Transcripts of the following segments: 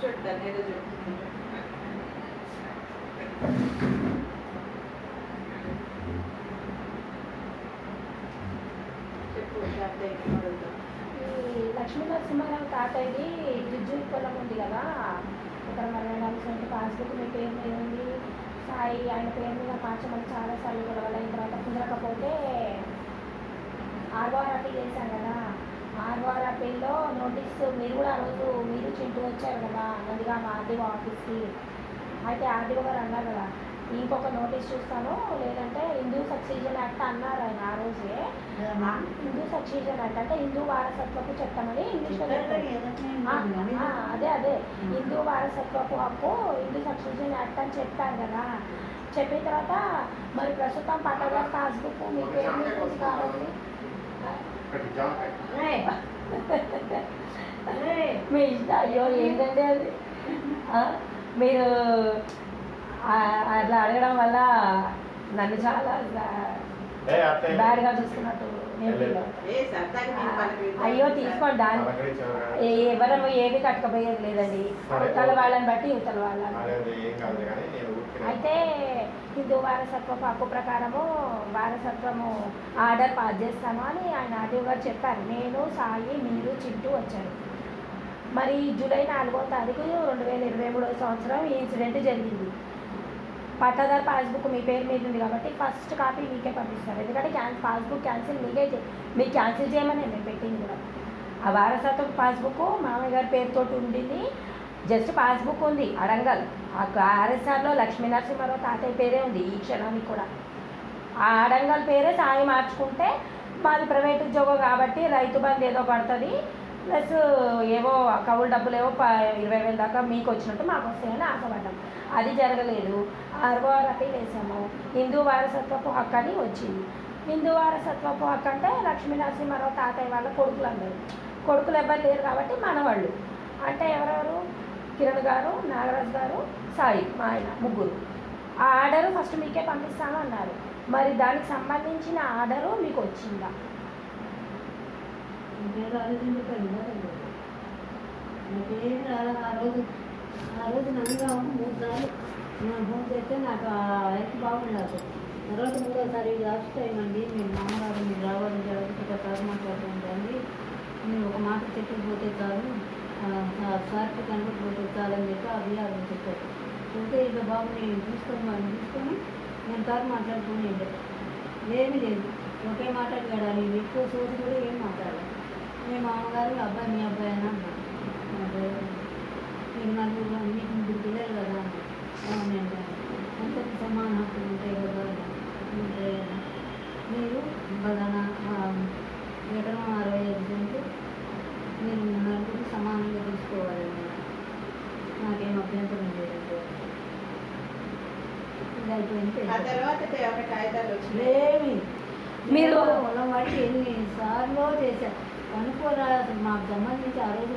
కూర్చోండి ఏదో చెప్తున్నాను. చెప్పు ఈ లక్ష్మీ నరసింహారావు తాతయ్యది జుజ్జు పొలం ఉంది కదా, ఇక్కడ మరి 4 సెంట్లు పాస్బుక్ మీ పేరు మీద ఉంది, సాయి ఆయన పేరు మీద మార్చమని చాలాసార్లు గొడవలు అయిన తర్వాత కుదరకపోతే ఆర్ఓఆర్ అప్పీల్ చేశాను కదా, ఆర్ఓఆర్ అప్పీల్లో నోటీస్ మీరు కూడా ఆ రోజు మీరు చింటూ వచ్చారు కదా ముందుగా మా ఆర్డీఓ ఆఫీస్కి. అయితే ఆర్డీఓ గారు అన్నారు కదా ఇంకొక నోటీస్ చూస్తాను, లేదంటే హిందూ సక్సీజన్ యాక్ట్ అన్నారు ఆయన ఆ రోజే. హిందూ సక్సీజన్ యాక్ట్ అంటే హిందూ వారసత్వపు చట్టమని ఇంగ్లీష్లో అదే హిందూ వారసత్వపు హక్కు హిందూ సక్సీజన్ యాక్ట్ అని చెప్పారు కదా. చెప్పిన తర్వాత మరి ప్రస్తుతం పట్టగారు పాస్బుక్ మీ పేరు మీద కావాలి మీ ఇష్టం. అయ్యో ఏంటంటే అది మీరు అట్లా అడగడం వల్ల నన్ను చాలా బ్యాడ్గా చూస్తున్నట్టు అయ్యో తీసుకోండి దాన్ని ఎవరు ఏది కట్టకపోయేది లేదండి, ఉత్తల వాళ్ళని బట్టి ఉత్తల వాళ్ళని. అయితే హిందూ వారసత్వపు హక్కు ప్రకారము వారసత్వము ఆర్డర్ పాస్ చేస్తాము అని ఆయన ఆర్డీఓ గారు చెప్పారు. నేను సాయి మీరు చింటూ వచ్చారు. మరి జూలై 4వ తారీఖు 2023 సంవత్సరం ఈ ఇన్సిడెంట్ జరిగింది. పట్టాదారు పాస్బుక్ మీ పేరు మీద ఉంది కాబట్టి ఫస్ట్ కాపీ మీకే పంపిస్తారు, ఎందుకంటే పాస్బుక్ క్యాన్సిల్ మీకు క్యాన్సిల్ చేయమని మేము పెట్టింది కూడా. ఆ వారసత్వ పాస్బుక్ మామయ్య గారి పేరుతో ఉండింది, జస్ట్ పాస్బుక్ ఉంది అడంగల్. ఆ ఆర్ఎస్ఆర్లో లక్ష్మీ నరసింహారావు తాతయ్య పేరే ఉంది ఈ క్షణానికి కూడా. ఆ అడంగల్ పేరే సాయి మార్చుకుంటే మాది ప్రైవేట్ ఉద్యోగం కాబట్టి రైతు బంధు ఏదో పడుతుంది, ప్లస్ ఏవో కవులు డబ్బులు ఏవో 20,000 దాకా మీకు వచ్చినట్టు మాకు వస్తాయని ఆశపడ్డాం. అది జరగలేదు. ఆర్ఓఆర్ అప్పీల్ వేసాము. హిందూ వారసత్వపు హక్కు అని వచ్చింది. హిందూ వారసత్వపు హక్కు అంటే లక్ష్మీ నరసింహారావు తాతయ్య వాళ్ళ కొడుకులు ఎవ్వరు లేరు కాబట్టి మనవాళ్ళు అంటే ఎవరెవరు, కిరణ్ గారు, నాగరాజు గారు, సాయి మా ఆయన ముగ్గురు. ఆ ఆర్డరు ఫస్ట్ మీకే పంపిస్తాను అన్నారు. మరి దానికి సంబంధించిన ఆర్డరు మీకు వచ్చిందా? ఆ రోజు నన్నుగా 3 సార్లు ఫోన్ చేస్తే నాకు హెల్త్ బాగుండదు. తర్వాత 3వ లాస్ట్ టైం అండి మీరు మామగారు మీరు రావాలని జరుగుతుంది సార్ మాట్లాడుతుందండి, మీరు ఒక మాట చెప్పిపోతే చాలు, సార్కి కనపడిపోతే చాలని చెప్పి ఆ విఆర్ఓ చెప్పారు. చెప్తే ఇక బాబు నేను తీసుకొని నేను సార్ మాట్లాడుకుని ఏమీ లేదు, ఒకే మాట్లాడగాడాలి, ఎక్కువ సోది కూడా ఏం మాట్లాడాలి. మీ మామగారు అబ్బాయి మీ అబ్బాయి అని అన్నారు. మీరు నలుగురు మీకు 3 పిల్లలు కదా అవునండి, అంతకు సమాన హక్కులు ఉంటాయి కదా ఉంటాయి కదా, మీరు బలానా ఎకరం 65 సెంట్లు మీరు నలుగురు సమానంగా తీసుకోవాలండి, నాకేం అభ్యంతరం లేదండి. ఇది అయిపోయింది. మీరు పొలం వాడికి ఎన్నిసార్లు చేశారు కనుక్కోరా, అసలు మాకు సంబంధించి ఆ రోజు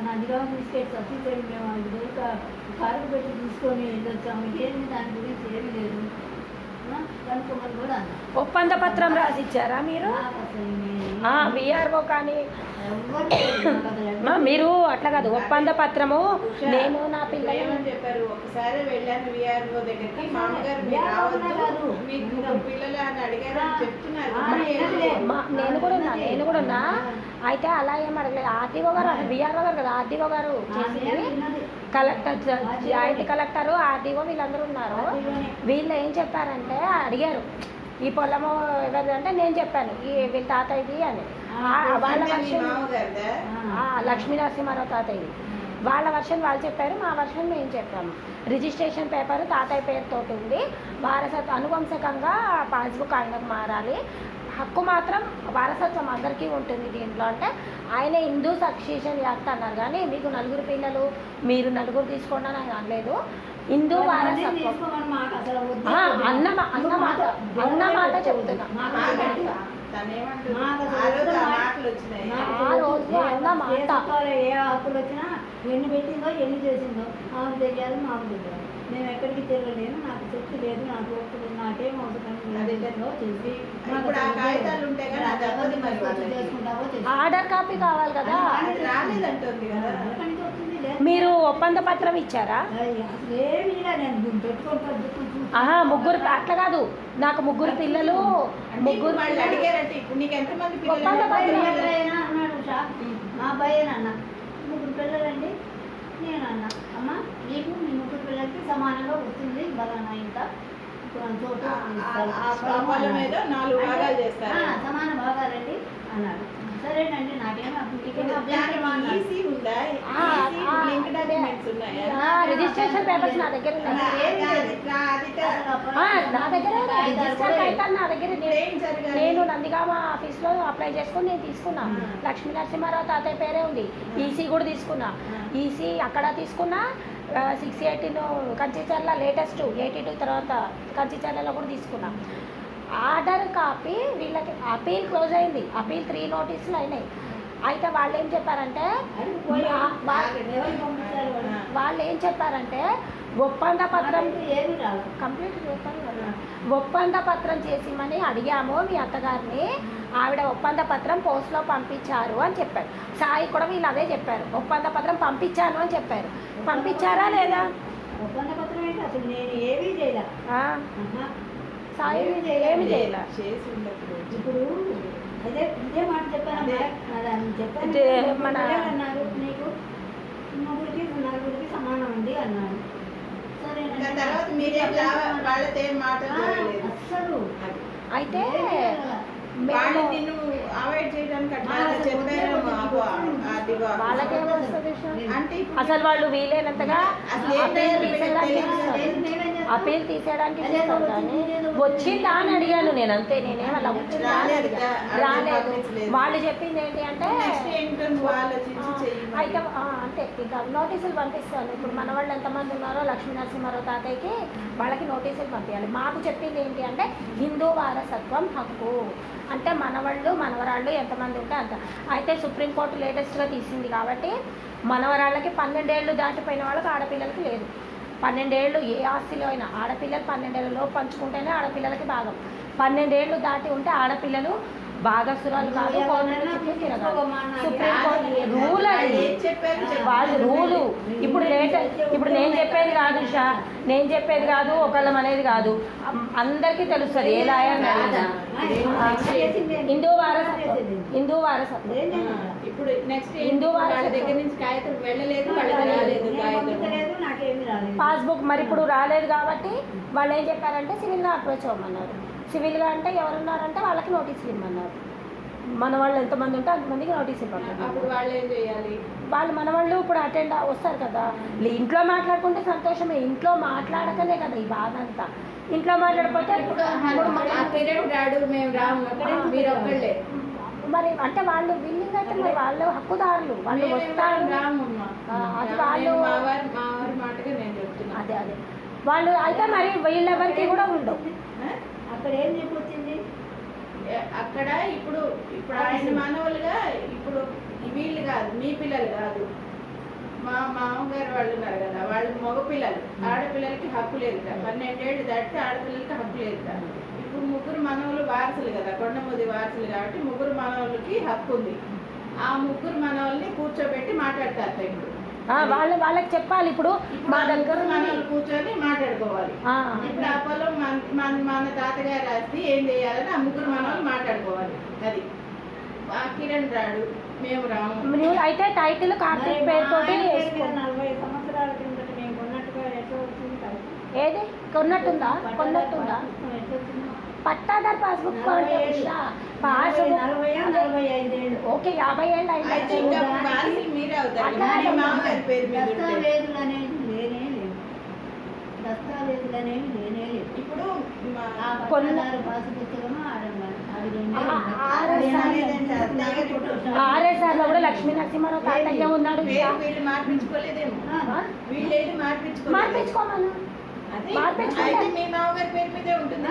నందిగామ తీసుకెళ్ళి సత్యచరి మేము ఇదివరకు కారుకు పెట్టి తీసుకొని వెళ్ళొచ్చాము, ఏంటి దాని గురించి ఏమీ లేదు కనుక్కోమని కూడా అన్నా. ఒప్పంద పత్రం రాసిచ్చారా మీరు? విఆర్ఓ కానీ మీరు అట్లా కాదు, ఒప్పంద పత్రము నేను నా పిల్లలు చెప్పారు. ఒకసారి వెళ్ళాను విఆర్ఓ దగ్గరికి, మామగారు పిల్లలు అని అడిగారు అని చెప్తున్నారు. నేను కూడా ఉన్నా. అయితే అలా ఏం అడగలేదు. ఆర్టీఓ గారు విఆర్ఓ గారు కదా ఆర్టీఓ గారు చేసింది, కలెక్టర్ జాయింట్ కలెక్టరు ఆర్టీఓ వీళ్ళందరూ ఉన్నారు. వీళ్ళు ఏం చెప్పారంటే అడిగారు ఈ పొలము ఎవరిది అంటే నేను చెప్పాను ఈ వీళ్ళ తాతయ్యది అని. వాళ్ళ వర్షన్ లక్ష్మీ నరసింహారావు తాతయ్యది, వాళ్ళ వర్షన్ వాళ్ళు చెప్పారు, మా వర్షన్ మేము చెప్పాము. రిజిస్ట్రేషన్ పేపర్ తాతయ్య పేరుతో ఉంది, వారసత్వ అనువంశకంగా పాస్బుక్ ఆయనకు మారాలి, హక్కు మాత్రం వారసత్వం అందరికీ ఉంటుంది దీంట్లో. అంటే ఆయన హిందూ సక్సెషన్ యాక్ట్ అన్నారు కానీ మీకు 4 పిల్లలు మీరు 4 తీసుకోండి అని ఆయన అనలేదు. హిందూ వారసత్వం అన్న మాట చెప్తున్నా. ఏ హక్కులు వచ్చినా ఎన్ని పెట్టిందో ఎన్ని చేసిందో ఆమె తెలియాలి, మాకు తెలియాలి. నేను ఎక్కడికి తిరగలేను, నాకు శక్తి లేదు, నాకు ఓపిక నాకేం అవసరం చేసి ఆర్డర్ కాపీ కావాలి కదా. రాలేదంటుంది కదా, ఎక్కడి నుంచి వచ్చింది లేదు మీరు ఒప్పంద పత్రం ఇచ్చారా? అసలు ఏమీ ఇలా నేను ఆహా, ముగ్గురు అట్లా కాదు, నాకు ముగ్గురు పిల్లలు, ముగ్గురు వాళ్ళు అడిగారంటే ఇప్పుడు నీకు ఎంతమంది ఒప్పంద పత్రం అన్నాడు షాప్ మా అబ్బాయి అన్న ముగ్గురు పిల్లలండి. నేను అన్న అమ్మ నీకు మీ ముగ్గురు పిల్లలకి సమానంగా వస్తుంది బలానా ఇంత చోటు వాళ్ళ మీద 4 భాగాలు చేస్తారు. సమాన భాగాలండి అన్నాడు. సరేనండి నాకేమో అభ్యంతరం ఈసీ ఉందా? లింక్ డాక్యుమెంట్స్ ఉన్నాయా? రిజిస్ట్రేషన్ పేపర్స్ నా దగ్గర ఉన్నాయి. నా దగ్గర రిజిస్టర్ కాగితాలు నా దగ్గర. నేను నందిగామ ఆఫీస్లో అప్లై చేసుకొని నేను తీసుకున్నా. లక్ష్మీ నరసింహారావు తాతయ్య పేరే ఉంది. ఈసీ కూడా తీసుకున్నా. ఈసీ అక్కడ తీసుకున్నా. 618 కంచిచర్ల లేటెస్ట్ 82 తర్వాత కంచిచర్లలో కూడా తీసుకున్నా. ఆర్డర్ కాపీ వీళ్ళకి అపీల్ క్లోజ్ అయింది. అపీల్ 3 నోటీసులు అయినాయి. అయితే వాళ్ళు ఏం చెప్పారంటే ఒప్పంద పత్రం కంప్లీట్ చేశారు కదా, ఒప్పంద పత్రం చేసిమని అడిగాము మీ అత్తగారిని. ఆవిడ ఒప్పంద పత్రం పోస్ట్లో పంపించారు అని చెప్పారు. సాయి కూడా వీళ్ళు అదే చెప్పారు, ఒప్పంద పత్రం పంపించాను అని చెప్పారు. పంపించారా లేదా? ఒప్పంద పత్రం ఏంటి అసలు నేను ఏమీ చేయలే. సాయి ఏమి చేయలే. ఇప్పుడు అదే ఇదే మాట చెప్పాను మన అన్నారు నీకు ముగ్గురికి నలుగురికి సమానం ఉంది అన్నాడు. సరే తర్వాత మీరే వాళ్ళతో ఏం మాట్లాడలేదు అస్సలు. అయితే వాళ్ళు నిన్ను అవాయిడ్ చేయడానికి అట్లా చెప్పారు. వాళ్ళకేమొస్తుంది అంటే అసలు వాళ్ళు వీలైనంతగా అపీల్ తీసేయడానికి చూస్తారు. కానీ వచ్చిందా అని అడిగాను నేను, అంతే. నేనేం అలా వచ్చిందా రాలేదు. వాళ్ళు చెప్పింది ఏంటి అంటే అయితే అంటే ఇంకా నోటీసులు పంపిస్తాను. ఇప్పుడు మన వాళ్ళు ఎంతమంది ఉన్నారో లక్ష్మీ నరసింహారావు తాతయ్యకి వాళ్ళకి నోటీసులు పంపించాలి. మాకు చెప్పింది ఏంటి అంటే హిందూ వారసత్వం హక్కు అంటే మనవాళ్ళు మనవరాళ్ళు ఎంతమంది ఉంటే అంత. అయితే సుప్రీంకోర్టు లేటెస్ట్గా తీసింది కాబట్టి మనవరాళ్ళకి 12 ఏళ్ళు దాటిపోయిన వాళ్ళకి ఆడపిల్లలకి లేదు. 12 ఏళ్ళు ఏ ఆస్తిలో అయినా ఆడపిల్లలు 12 ఏళ్ళలో పంచుకుంటేనే ఆడపిల్లలకి భాగం. 12 ఏళ్ళు దాటి ఉంటే ఆడపిల్లలు భాగస్సురాలు కాదు. సుప్రీంకోర్టు రూల్ అది, వాళ్ళ రూలు. ఇప్పుడు ఇప్పుడు నేను చెప్పేది కాదు ఉషా, నేను చెప్పేది కాదు, ఒకళ్ళం అనేది కాదు, అందరికీ తెలుస్తుంది. ఏ లాయర్ హిందూ వారసత్వం, హిందూ వారసత్వం. ఇప్పుడు నెక్స్ట్ హిందూ వాళ్ళ దగ్గర నుంచి కాగితం వెళ్ళలేదు, వాళ్ళకి రాలేదు పాస్బుక్. మరి ఇప్పుడు రాలేదు కాబట్టి వాళ్ళు ఏం చెప్పారంటే సివిల్గా అప్రోచ్ అవ్వమన్నారు. సివిల్గా అంటే ఎవరున్నారంటే వాళ్ళకి నోటీసులు ఇవ్వమన్నారు. మన వాళ్ళు ఎంతమంది ఉంటే అంతమందికి నోటీస్ ఇవ్వమన్నారు. అప్పుడు వాళ్ళు ఏం చేయాలి? వాళ్ళు మన వాళ్ళు ఇప్పుడు అటెండ్ వస్తారు కదా. ఇంట్లో మాట్లాడుకుంటే సంతోషమే, ఇంట్లో మాట్లాడకనే కదా ఈ బాధ అంతా. ఇంట్లో మాట్లాడిపోతే మరి అంటే వాళ్ళు బిల్లింగ్ అయితే మరి వాళ్ళు హక్కుదారులు, వాళ్ళు వస్తారు. అది వాళ్ళు అదే అదే వాళ్ళు అయితే మరి వీళ్ళెవరికి కూడా ఉండవు. అక్కడ ఏం చెప్పొచ్చింది అక్కడ ఇప్పుడు ఆయన మానవులుగా ఇప్పుడు వీళ్ళు కాదు, మీ పిల్లలు కాదు, మా మామగారు వాళ్ళు ఉన్నారు కదా, వాళ్ళు మగ పిల్లలు. ఆడపిల్లలకి హక్కు లేదు కదా, 12 ఏళ్ళు దాటితే ఆడపిల్లలకి హక్కు లేదు కదా. ఇప్పుడు ముగ్గురు మనవులు వారసులు కదా, కొండమూది వారసులు కాబట్టి ముగ్గురు మనవులకి హక్కు ఉంది. ఆ ముగ్గురు మనవుల్ని కూర్చోబెట్టి మాట్లాడతారు. ఇప్పుడు వాళ్ళకి చెప్పాలి. ఇప్పుడు మా దగ్గర మనల్ని కూర్చొని మాట్లాడుకోవాలి. ఇప్పుడు ఆ పొలం మన తాతగారు రాసి ఏం చేయాలని ఆ ముగ్గురు మనల్ని మాట్లాడుకోవాలి. అది కిరణ్ రాడు, మేము రాము. అయితే టైటిల్ కార్తీక్ పేరుతోటి 40 సంవత్సరాల కిందట మేము కొన్నట్టుగా ఎట్లా వచ్చింది? ఏది కొన్నట్టుందా? పట్టాదారు పాస్బుక్ ఓకే 50 ఏళ్ళు అయితే మీరే అవుతారు. దస్తావేజులు అనేవి లేనే లేవు. దస్తావేజులు అనేవి లేనే లేవు. ఇప్పుడు పట్టాదారు పాసు పుస్తకము ఆర్ఎస్ఆర్ లో కూడా లక్ష్మీ నరసింహారావు తాతయ్య ఉన్నాడు. వీళ్ళు మార్పించుకోలేదేమో, వీళ్ళు మార్పించుకోమను. మార్పించుకోమను. మీ మామగారి పేరు మీదే ఉంటుంది.